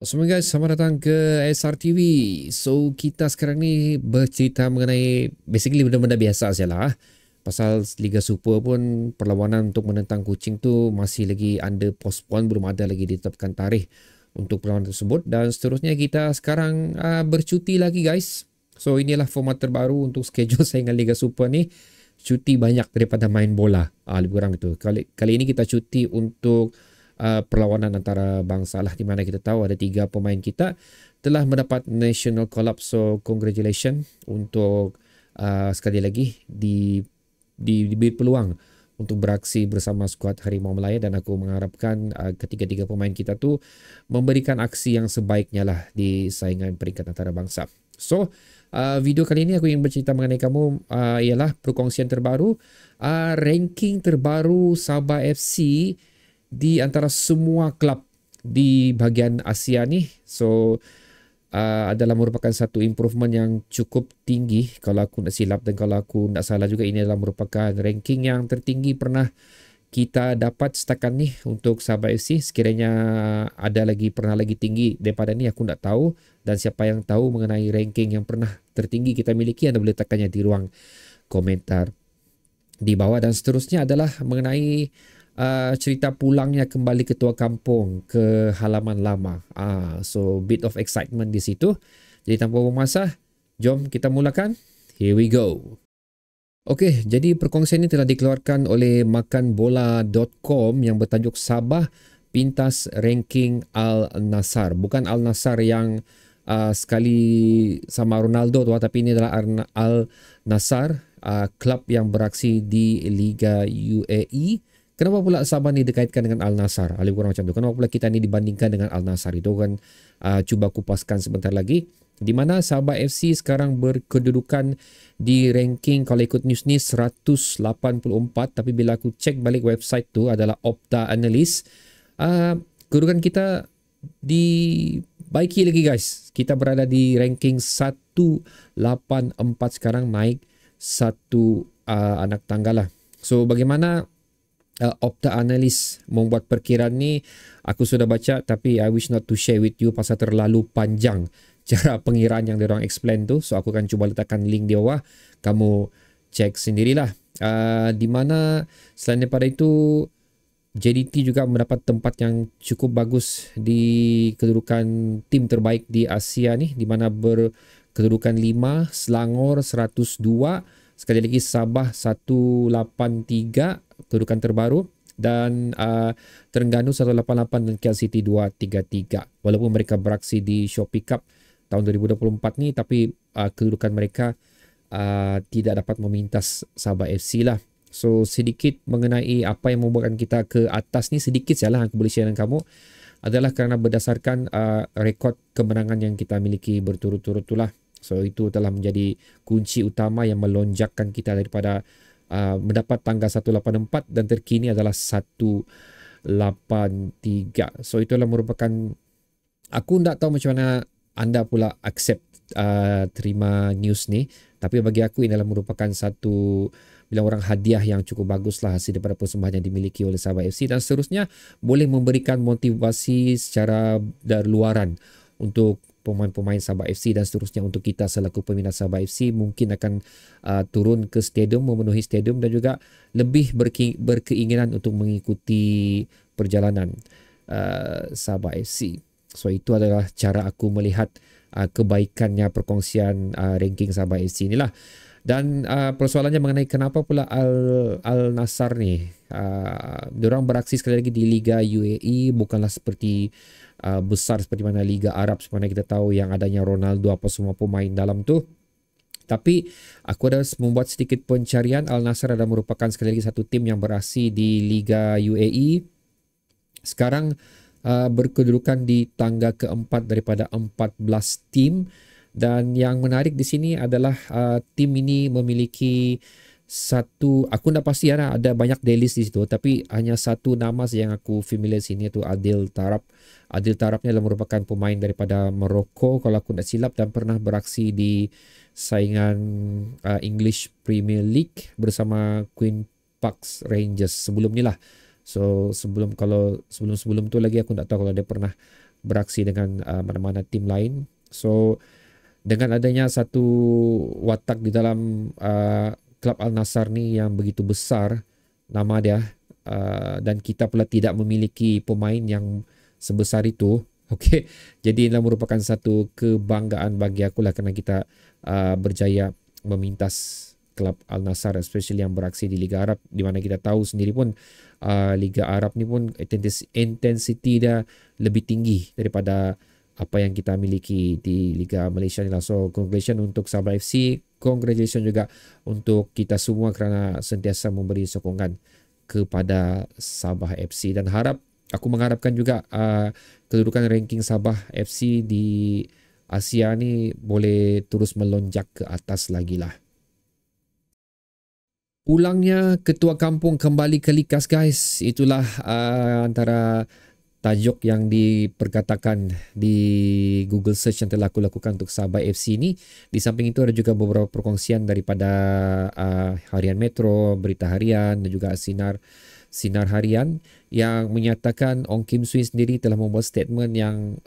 Assalamualaikum guys, selamat datang ke SRTV. So, kita sekarang ni bercerita mengenai basically benda-benda biasa sajalah. Pasal Liga Super pun perlawanan untuk menentang Kuching tu masih lagi under postpone, belum ada lagi ditetapkan tarikh untuk perlawanan tersebut. Dan seterusnya kita sekarang bercuti lagi guys. So, inilah format terbaru untuk schedule saingan Liga Super ni. Cuti banyak daripada main bola. Lebih kurang itu. Kali ini kita cuti untuk perlawanan antara bangsa lah, di mana kita tahu ada 3 pemain kita telah mendapat national call up. So congratulations untuk sekali lagi diberi peluang untuk beraksi bersama skuad Harimau Melaya, dan aku mengharapkan ketiga-tiga pemain kita tu memberikan aksi yang sebaiknya lah di saingan peringkat antarabangsa. So video kali ini aku ingin bercerita mengenai kamu ialah perkongsian terbaru, ranking terbaru Sabah FC di antara semua klub di bahagian Asia ni. So adalah merupakan satu improvement yang cukup tinggi kalau aku nak silap, dan kalau aku nak salah juga ini adalah merupakan ranking yang tertinggi pernah kita dapat setakat ni untuk Sabah FC. Sekiranya ada lagi pernah lagi tinggi daripada ni, aku tak tahu, dan siapa yang tahu mengenai ranking yang pernah tertinggi kita miliki, anda boleh tekannya di ruang komentar di bawah. Dan seterusnya adalah mengenai cerita pulangnya kembali ketua kampung ke halaman lama. So bit of excitement di situ. Jadi tanpa bermasa, jom kita mulakan. Here we go. Okey, jadi perkongsian ini telah dikeluarkan oleh makanbola.com yang bertajuk Sabah Pintas Ranking Al Nassr. Bukan Al Nassr yang sekali sama Ronaldo tu, tapi ini adalah Al Nassr, klub yang beraksi di Liga UAE. Kenapa pula Sabah ni dikaitkan dengan Al Nassr? Lebih kurang macam tu. Kenapa pula kita ni dibandingkan dengan Al Nassr? Itu kan cuba kupaskan sebentar lagi. Di mana Sabah FC sekarang berkedudukan di ranking, kalau ikut news ni 184, tapi bila aku cek balik website tu adalah Opta Analyst, kedudukan kita dibaiki lagi guys. Kita berada di ranking 184 sekarang, naik satu anak tangga lah. So bagaimana Opta Analyst membuat perkiraan ni, aku sudah baca, tapi I wish not to share with you pasal terlalu panjang cara pengiraan yang diorang explain tu. So aku akan cuba letakkan link di bawah, kamu cek sendirilah. Di mana selain daripada itu, JDT juga mendapat tempat yang cukup bagus di kedudukan tim terbaik di Asia ni, di mana berkedudukan 5, Selangor 102, sekali lagi Sabah 183 kedudukan terbaru, dan Terengganu 188 dan KL City 233. Walaupun mereka beraksi di Shopee Cup tahun 2024 ni, tapi kedudukan mereka tidak dapat memintas Sabah FC lah. So sedikit mengenai apa yang membuatkan kita ke atas ni, sedikit sajalah aku boleh share dengan kamu, adalah kerana berdasarkan rekod kemenangan yang kita miliki berturut-turut itulah. So itu telah menjadi kunci utama yang melonjakkan kita daripada mendapat tangga 184 dan terkini adalah 183. So itulah merupakan, aku tak tahu macam mana anda pula accept terima news ni, tapi bagi aku ini adalah merupakan satu bilang orang hadiah yang cukup baguslah hasil daripada persembahan yang dimiliki oleh Sabah FC, dan seterusnya boleh memberikan motivasi secara dari luaran untuk pemain-pemain Sabah FC, dan seterusnya untuk kita selaku peminat Sabah FC mungkin akan turun ke stadium, memenuhi stadium, dan juga lebih berkeinginan untuk mengikuti perjalanan Sabah FC. So itu adalah cara aku melihat kebaikannya perkongsian ranking Sabah FC inilah. Dan persoalannya mengenai kenapa pula Al Nassr ni, diorang beraksi sekali lagi di Liga UAE, bukanlah seperti besar seperti mana Liga Arab, seperti mana kita tahu yang adanya Ronaldo apa semua pemain dalam tu. Tapi aku ada membuat sedikit pencarian. Al Nassr adalah merupakan sekali lagi satu tim yang beraksi di Liga UAE. Sekarang berkedudukan di tangga keempat daripada 14 tim, dan yang menarik di sini adalah tim ini memiliki satu, aku tak pasti ada banyak dailies di situ, tapi hanya satu nama yang aku familiar sini, iaitu Adil Tarap. Adil Tarap ni adalah merupakan pemain daripada Morocco kalau aku tak silap, dan pernah beraksi di saingan English Premier League bersama Queen Parks Rangers sebelum ni lah. So sebelum tu lagi aku tak tahu kalau dia pernah beraksi dengan mana-mana tim lain. So dengan adanya satu watak di dalam klub Al Nassr ni yang begitu besar nama dia, dan kita pula tidak memiliki pemain yang sebesar itu, okey, jadi ini merupakan satu kebanggaan bagi aku lah, kerana kita berjaya memintas klub Al Nassr, especially yang beraksi di Liga Arab, di mana kita tahu sendiri pun Liga Arab ni pun intensity dia lebih tinggi daripada apa yang kita miliki di Liga Malaysia ni lah. So congratulations untuk Sabah FC, congratulations juga untuk kita semua kerana sentiasa memberi sokongan kepada Sabah FC, dan aku mengharapkan juga kedudukan ranking Sabah FC di Asia ni boleh terus melonjak ke atas lagi lah. Pulangnya ketua kampung kembali ke Likas guys, itulah antara tajuk yang diperkatakan di Google Search yang telah aku lakukan untuk Sabah FC ni. Di samping itu ada juga beberapa perkongsian daripada Harian Metro, Berita Harian dan juga Sinar Harian yang menyatakan Ong Kim Swee sendiri telah membuat statement yang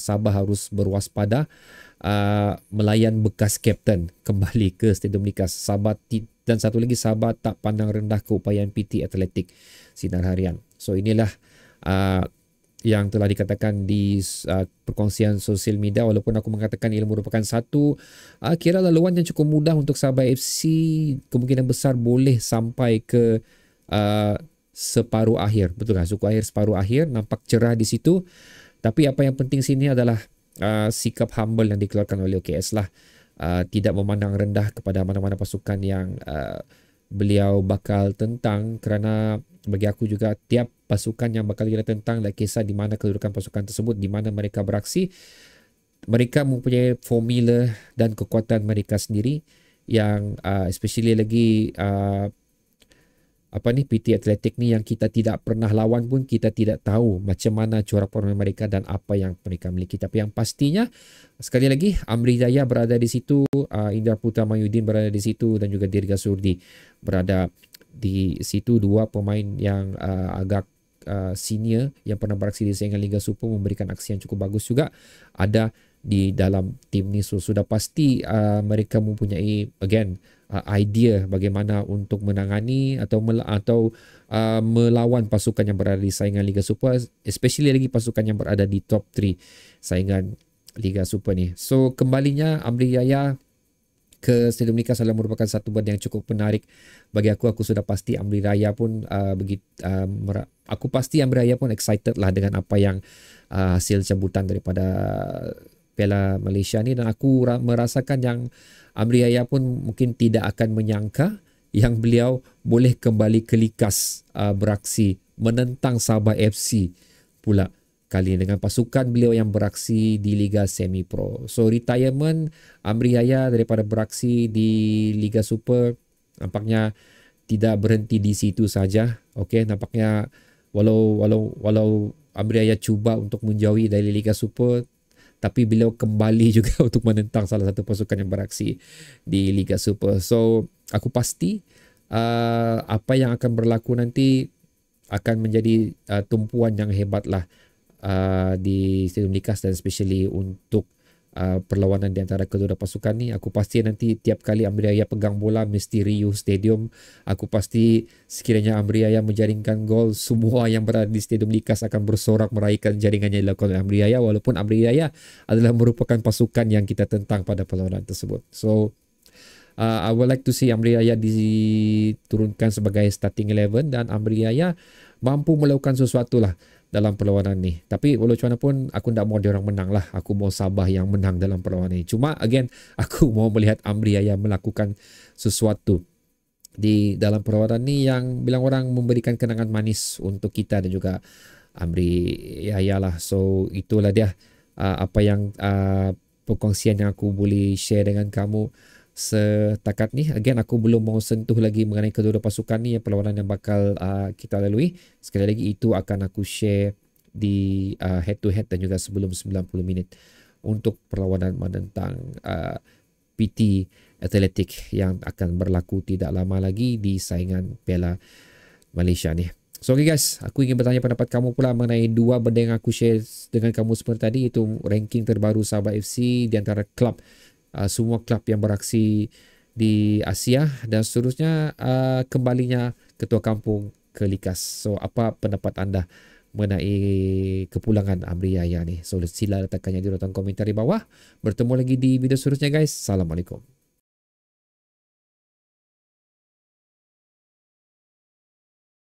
Sabah harus berwaspada melayan bekas kapten kembali ke Stadium Likas. Dan satu lagi, Sabah tak pandang rendah keupayaan PT Atletik, Sinar Harian. So inilah yang telah dikatakan di perkongsian sosial media, walaupun aku mengatakan ia merupakan satu kira laluan yang cukup mudah untuk Sabah FC, kemungkinan besar boleh sampai ke separuh akhir. Betul tak? Suku akhir separuh akhir nampak cerah di situ. Tapi apa yang penting sini adalah sikap humble yang dikeluarkan oleh OKS lah. Tidak memandang rendah kepada mana-mana pasukan yang beliau bakal tentang, kerana bagi aku juga tiap pasukan yang bakal kita tentang, tak kisah di mana kedudukan pasukan tersebut, di mana mereka beraksi, mereka mempunyai formula dan kekuatan mereka sendiri yang especially lagi PT Atletik ni yang kita tidak pernah lawan pun, kita tidak tahu macam mana corak permainan mereka dan apa yang mereka miliki. Tapi yang pastinya sekali lagi Amri Jaya berada di situ, Indra Putra Mayudin berada di situ, dan juga Dirga Surdi berada di situ. Dua pemain yang agak senior yang pernah beraksi di saingan Liga Super, memberikan aksi yang cukup bagus juga ada di dalam tim ni. So sudah pasti mereka mempunyai idea bagaimana untuk menangani atau melawan pasukan yang berada di saingan Liga Super, especially lagi pasukan yang berada di top 3 saingan Liga Super ni. So kembalinya Amri Jaya ke Stadium Likas adalah merupakan satu benda yang cukup menarik bagi aku. Aku sudah pasti Amri Jaya pun aku pasti Amri Jaya pun excited lah dengan apa yang hasil cabutan daripada Piala Malaysia ni, dan aku merasakan yang Amri Jaya pun mungkin tidak akan menyangka yang beliau boleh kembali ke Likas beraksi menentang Sabah FC pula kali dengan pasukan beliau yang beraksi di Liga Semi Pro. So retirement Amri Jaya daripada beraksi di Liga Super nampaknya tidak berhenti di situ saja. Okey, nampaknya walau Amri Jaya cuba untuk menjauhi dari Liga Super, tapi beliau kembali juga untuk menentang salah satu pasukan yang beraksi di Liga Super. So aku pasti apa yang akan berlaku nanti akan menjadi tumpuan yang hebat lah di Stadium Likas, dan especially untuk perlawanan di antara kedua pasukan ni. Aku pasti nanti tiap kali Amri Jaya pegang bola mesti riuh stadium. Aku pasti sekiranya Amri Jaya menjaringkan gol, semua yang berada di Stadium Likas akan bersorak meraihkan jaringannya dilakukan oleh Amri Jaya, walaupun Amri Jaya adalah merupakan pasukan yang kita tentang pada perlawanan tersebut. So I would like to see Amri Jaya diturunkan sebagai starting 11 dan Amri Jaya mampu melakukan sesuatu lah dalam perlawanan ni. Tapi walau macam mana pun aku tak mau diorang menang lah. Aku mau Sabah yang menang dalam perlawanan ni. Cuma again aku mau melihat Amri Jaya melakukan sesuatu di dalam perlawanan ni yang bilang orang memberikan kenangan manis untuk kita dan juga Amri Jaya lah. So itulah dia apa yang perkongsian yang aku boleh share dengan kamu setakat ni. Again, aku belum mau sentuh lagi mengenai kedua pasukan ni, perlawanan yang bakal kita lalui. Sekali lagi itu akan aku share di head to head dan juga sebelum 90 minit untuk perlawanan menentang PT Atletik yang akan berlaku tidak lama lagi di saingan Piala Malaysia ni. So okay guys, aku ingin bertanya pendapat kamu pula mengenai dua benda yang aku share dengan kamu seperti tadi, itu ranking terbaru Sabah FC di antara klub, semua klub yang beraksi di Asia, dan seterusnya kembalinya ketua kampung ke Likas. So apa pendapat anda mengenai kepulangan Amri Yahya ni? So sila letakkannya di ruang komentar di bawah. Bertemu lagi di video seterusnya guys. Assalamualaikum.